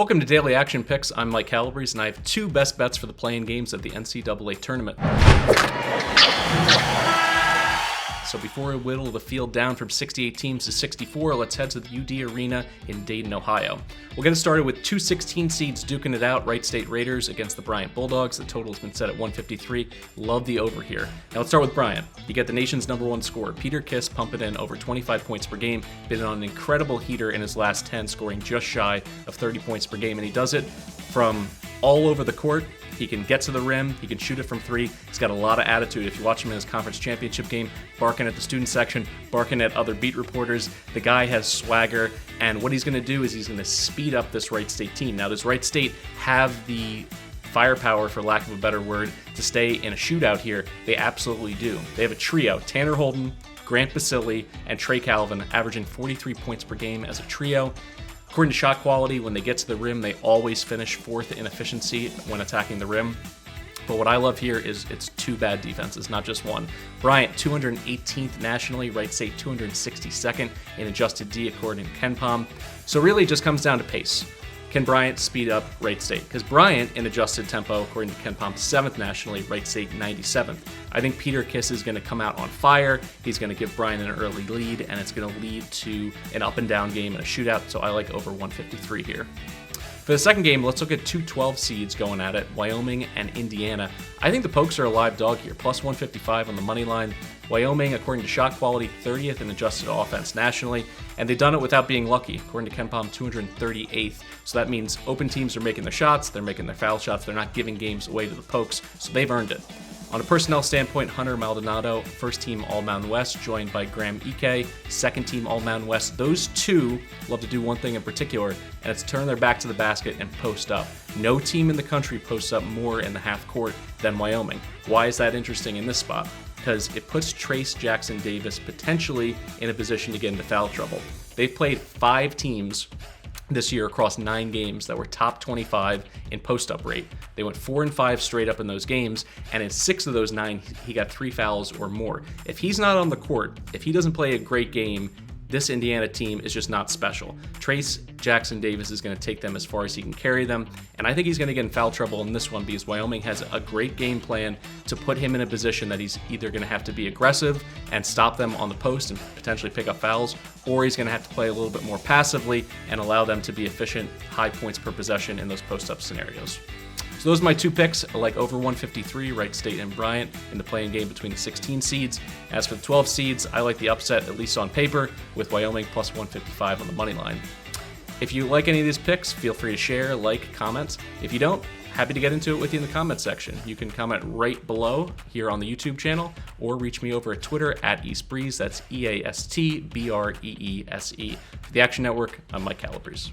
Welcome to Daily Action Picks. I'm Mike Calabrese, and I have two best bets for the playing games of the NCAA Tournament. So before we whittle the field down from 68 teams to 64, let's head to the UD Arena in Dayton, Ohio. We'll get it started with two 16 seeds duking it out, Wright State Raiders against the Bryant Bulldogs. The total has been set at 153. Love the over here. Now let's start with Bryant. You get the nation's #1 scorer, Peter Kiss, pumping in over 25 points per game. Been on an incredible heater in his last 10, scoring just shy of 30 points per game, and he does it from all over the court. He can get to the rim. He can shoot it from three. He's got a lot of attitude. If you watch him in his conference championship game, barking at the student section, barking at other beat reporters, the guy has swagger. And what he's going to do is he's going to speed up this Wright State team. Now, does Wright State have the firepower, for lack of a better word, to stay in a shootout here? They absolutely do. They have a trio: Tanner Holden, Grant Basile, and Trey Calvin, averaging 43 points per game as a trio. According to shot quality, when they get to the rim, they always finish fourth in efficiency when attacking the rim. But what I love here is it's two bad defenses, not just one. Bryant, 218th nationally, Wright State 262nd in adjusted D according to KenPom. So really it just comes down to pace. Can Bryant speed up Wright State? Because Bryant, in adjusted tempo, according to KenPom, 7th nationally, Wright State 97th. I think Peter Kiss is going to come out on fire. He's going to give Bryant an early lead, and it's going to lead to an up and down game and a shootout, so I like over 153 here. For the second game, let's look at two 12 seeds going at it, Wyoming and Indiana. I think the Pokes are a live dog here, plus 155 on the money line. Wyoming, according to shot quality, 30th in adjusted offense nationally, and they've done it without being lucky. According to KenPom, 238th. So that means open teams are making their shots, they're making their foul shots, they're not giving games away to the Pokes, so they've earned it. On a personnel standpoint, Hunter Maldonado, first team All-Mountain West, joined by Graham Ike, second team All-Mountain West. Those two love to do one thing in particular, and it's turn their back to the basket and post up. No team in the country posts up more in the half court than Wyoming. Why is that interesting in this spot? Because it puts Trace Jackson Davis potentially in a position to get into foul trouble. They've played 5 teams this year across 9 games that were top 25 in post-up rate. They went 4-5 straight up in those games, and in 6 of those 9, he got 3 fouls or more. If he's not on the court, if he doesn't play a great game, this Indiana team is just not special. Trace Jackson Davis is going to take them as far as he can carry them, and I think he's going to get in foul trouble in this one because Wyoming has a great game plan to put him in a position that he's either going to have to be aggressive and stop them on the post and potentially pick up fouls, or he's going to have to play a little bit more passively and allow them to be efficient, high points per possession in those post-up scenarios. So those are my two picks. I like over 153, Wright State and Bryant, in the playing game between the 16 seeds. As for the 12 seeds, I like the upset, at least on paper, with Wyoming plus 155 on the money line. If you like any of these picks, feel free to share, like, comment. If you don't, happy to get into it with you in the comment section. You can comment right below here on the YouTube channel, or reach me over at Twitter at EastBreeze. That's EASTBREESE. For the Action Network, I'm Mike Calabrese.